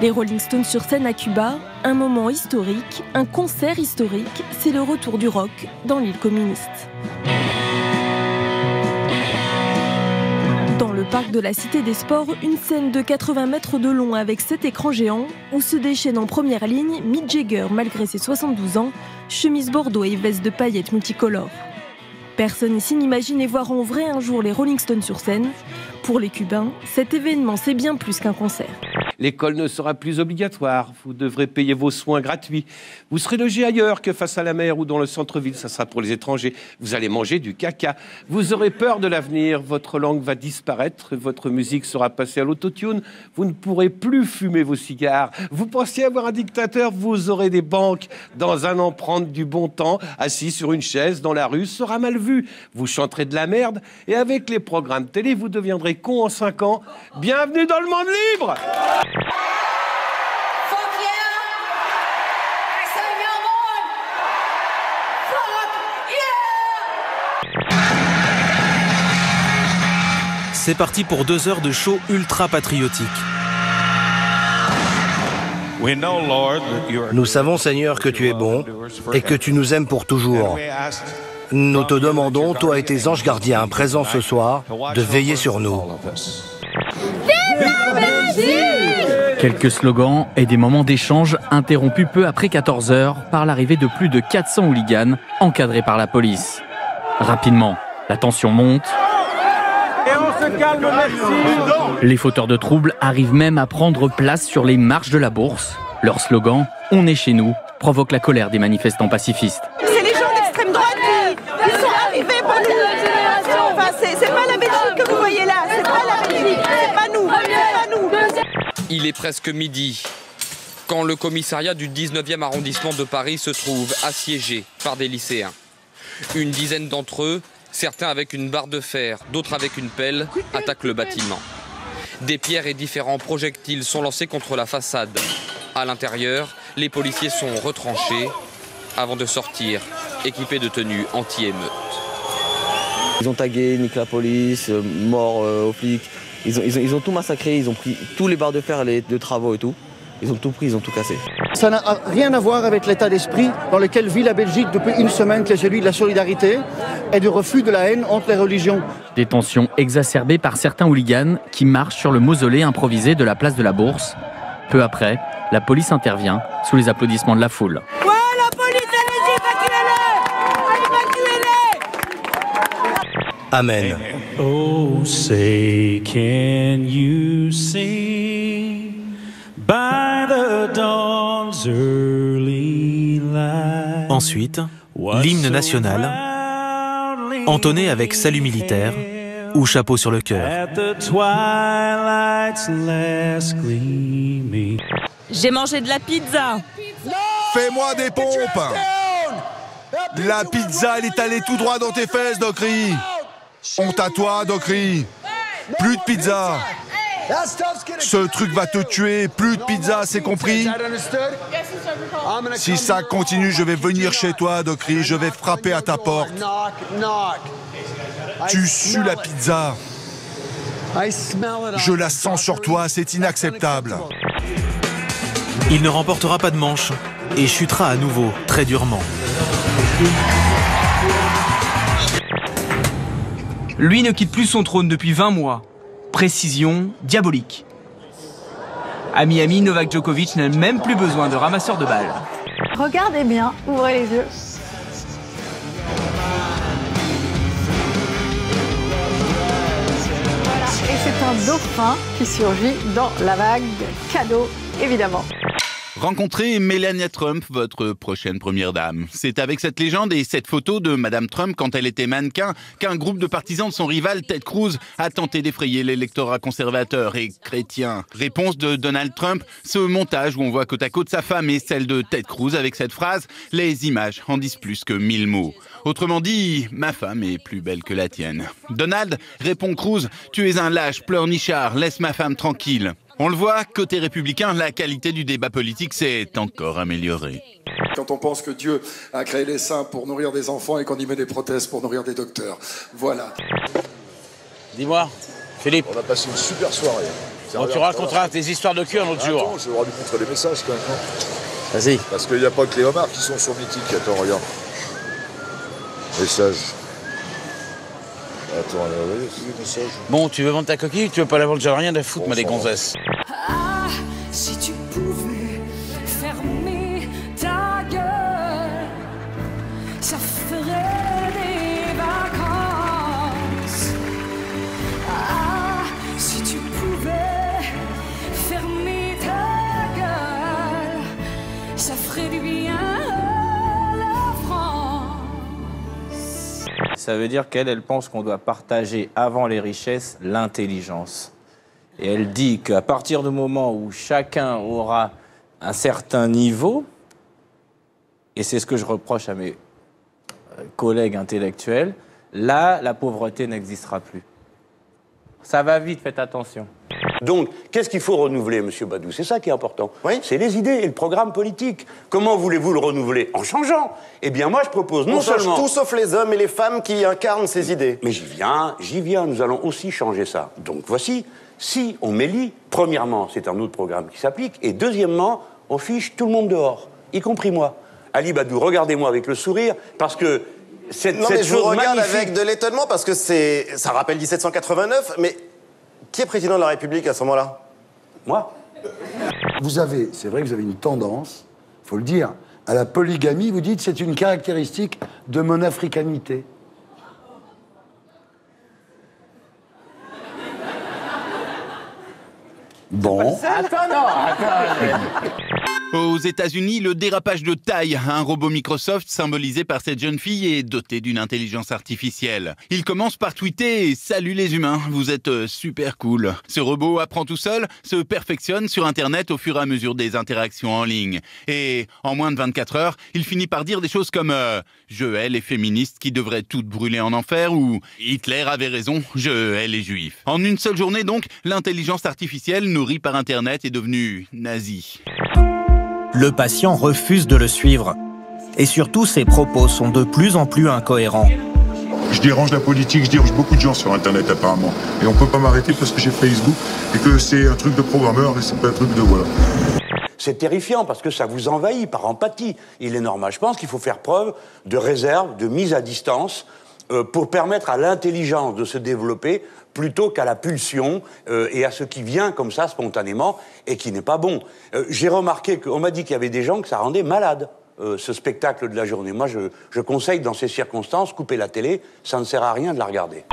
Les Rolling Stones sur scène à Cuba, un moment historique, un concert historique, c'est le retour du rock dans l'île communiste. Dans le parc de la Cité des Sports, une scène de 80 mètres de long avec 7 écrans géants où se déchaînent en première ligne Mick Jagger malgré ses 72 ans, chemise bordeaux et veste de paillettes multicolores. Personne ici n'imaginait voir en vrai un jour les Rolling Stones sur scène. Pour les Cubains, cet événement c'est bien plus qu'un concert. L'école ne sera plus obligatoire, vous devrez payer vos soins gratuits. Vous serez logé ailleurs que face à la mer ou dans le centre-ville, ça sera pour les étrangers. Vous allez manger du caca. Vous aurez peur de l'avenir, votre langue va disparaître, votre musique sera passée à l'autotune. Vous ne pourrez plus fumer vos cigares. Vous pensiez avoir un dictateur, vous aurez des banques. Dans un an, prendre du bon temps, assis sur une chaise dans la rue, sera mal vu. Vous chanterez de la merde et avec les programmes télé, vous deviendrez con en 5 ans. Bienvenue dans le monde libre! C'est parti pour 2 heures de show ultra patriotique. Nous savons, Seigneur, que tu es bon et que tu nous aimes pour toujours. Nous te demandons, toi et tes anges gardiens présents ce soir, de veiller sur nous. Quelques slogans et des moments d'échange interrompus peu après 14 heures par l'arrivée de plus de 400 hooligans encadrés par la police. Rapidement, la tension monte. Et on se calme, merci. Les fauteurs de troubles arrivent même à prendre place sur les marches de la Bourse. Leur slogan « On est chez nous » provoque la colère des manifestants pacifistes. C'est les gens d'extrême droite qui sont arrivés pour nous. Enfin, c'est pas la Belgique que vous voyez là, c'est pas la Belgique, c'est pas nous, c'est pas nous. Il est presque midi quand le commissariat du 19e arrondissement de Paris se trouve assiégé par des lycéens. Une dizaine d'entre eux, certains avec une barre de fer, d'autres avec une pelle, attaquent le bâtiment. Des pierres et différents projectiles sont lancés contre la façade. À l'intérieur, les policiers sont retranchés avant de sortir, équipés de tenues anti-émeute. Ils ont tagué, niqué la police, mort aux flics. Ils ont tout massacré, ils ont pris tous les barres de fer, les de travaux et tout. Ils ont tout pris, ils ont tout cassé. Ça n'a rien à voir avec l'état d'esprit dans lequel vit la Belgique depuis une semaine, qui est celui de la solidarité et du refus de la haine entre les religions. Des tensions exacerbées par certains hooligans qui marchent sur le mausolée improvisé de la place de la Bourse. Peu après, la police intervient sous les applaudissements de la foule. Ouais, la police, évacuez-les! Amen. Oh, say, can you see by the dawn's early light? Ensuite, l'hymne national, entonné avec salut militaire ou chapeau sur le cœur. J'ai mangé de la pizza. Fais-moi des pompes. La pizza, elle est allée tout droit dans tes fesses, Dockery. Honte à toi, Dockery. Plus de pizza. Ce truc va te tuer. Plus de pizza, c'est compris? Si ça continue, je vais venir chez toi, Dockery. Je vais frapper à ta porte. Tu sues la pizza. Je la sens sur toi, c'est inacceptable. Il ne remportera pas de manche et chutera à nouveau très durement. Lui ne quitte plus son trône depuis 20 mois. Précision diabolique. À Miami, Novak Djokovic n'a même plus besoin de ramasseur de balles. Regardez bien, ouvrez les yeux. Voilà, et c'est un dauphin qui surgit dans la vague. Cadeau, évidemment. Rencontrez Melania Trump, votre prochaine première dame. C'est avec cette légende et cette photo de Madame Trump quand elle était mannequin qu'un groupe de partisans de son rival Ted Cruz a tenté d'effrayer l'électorat conservateur et chrétien. Réponse de Donald Trump, ce montage où on voit côte à côte sa femme et celle de Ted Cruz avec cette phrase « Les images en disent plus que 1000 mots ». Autrement dit, ma femme est plus belle que la tienne. Donald répond Cruz « Tu es un lâche, pleurnichard, laisse ma femme tranquille ». On le voit, côté républicain, la qualité du débat politique s'est encore améliorée. Quand on pense que Dieu a créé les seins pour nourrir des enfants et qu'on y met des prothèses pour nourrir des docteurs. Voilà. Dis-moi, Philippe. On a passé une super soirée. Bon, tu raconteras tes histoires de cul un autre jour. Attends, je vais lui montrer les messages quand même. Vas-y. Parce qu'il n'y a pas que les homards qui sont sur Mythique. Attends, regarde. Message. Attends, vous voyez, c'est des messages. Bon, tu veux vendre ta coquille, tu veux pas la vendre, j'ai rien à foutre, moi, des gonzesses. Ah, si tu pouvais fermer ta gueule, ça ferait des vacances. Ah, si tu pouvais fermer ta gueule, ça ferait du bien à la France. Ça veut dire qu'elle pense qu'on doit partager avant les richesses l'intelligence. Et elle dit qu'à partir du moment où chacun aura un certain niveau, et c'est ce que je reproche à mes collègues intellectuels, là, la pauvreté n'existera plus. Ça va vite, faites attention. Donc, qu'est-ce qu'il faut renouveler, M. Badou? C'est ça qui est important. Oui. C'est les idées et le programme politique. Comment voulez-vous le renouveler? En changeant. Eh bien, moi, je propose non seulement... On change tout sauf les hommes et les femmes qui incarnent ces idées. Mais j'y viens. Nous allons aussi changer ça. Donc, voici, si on m'élit, premièrement, c'est un autre programme qui s'applique, et deuxièmement, on fiche tout le monde dehors, y compris moi. Ali Badou, regardez-moi avec le sourire, parce que cette mais je vous regarde magnifique... avec de l'étonnement, parce que ça rappelle 1789, mais... Qui est président de la République à ce moment-là? Moi. Vous avez, c'est vrai que vous avez une tendance, il faut le dire, à la polygamie. Vous dites c'est une caractéristique de mon africanité. Bon. Aux États-Unis, le dérapage de taille, un robot Microsoft symbolisé par cette jeune fille est doté d'une intelligence artificielle. Il commence par tweeter « Salut les humains, vous êtes super cool ». Ce robot apprend tout seul, se perfectionne sur Internet au fur et à mesure des interactions en ligne. Et en moins de 24 heures, il finit par dire des choses comme « Je hais les féministes qui devraient toutes brûler en enfer » ou « Hitler avait raison, je hais les juifs ». En une seule journée donc, l'intelligence artificielle nourrie par Internet est devenue nazie. Le patient refuse de le suivre. Et surtout, ses propos sont de plus en plus incohérents. Je dérange la politique, je dérange beaucoup de gens sur Internet apparemment. Et on peut pas m'arrêter parce que j'ai Facebook et que c'est un truc de programmeur et c'est pas un truc de voilà. C'est terrifiant parce que ça vous envahit par empathie. Il est normal, je pense qu'il faut faire preuve de réserve, de mise à distance pour permettre à l'intelligence de se développer plutôt qu'à la pulsion et à ce qui vient comme ça spontanément et qui n'est pas bon. J'ai remarqué qu'on m'a dit qu'il y avait des gens que ça rendait malade, ce spectacle de la journée. Moi, je conseille dans ces circonstances, couper la télé, ça ne sert à rien de la regarder.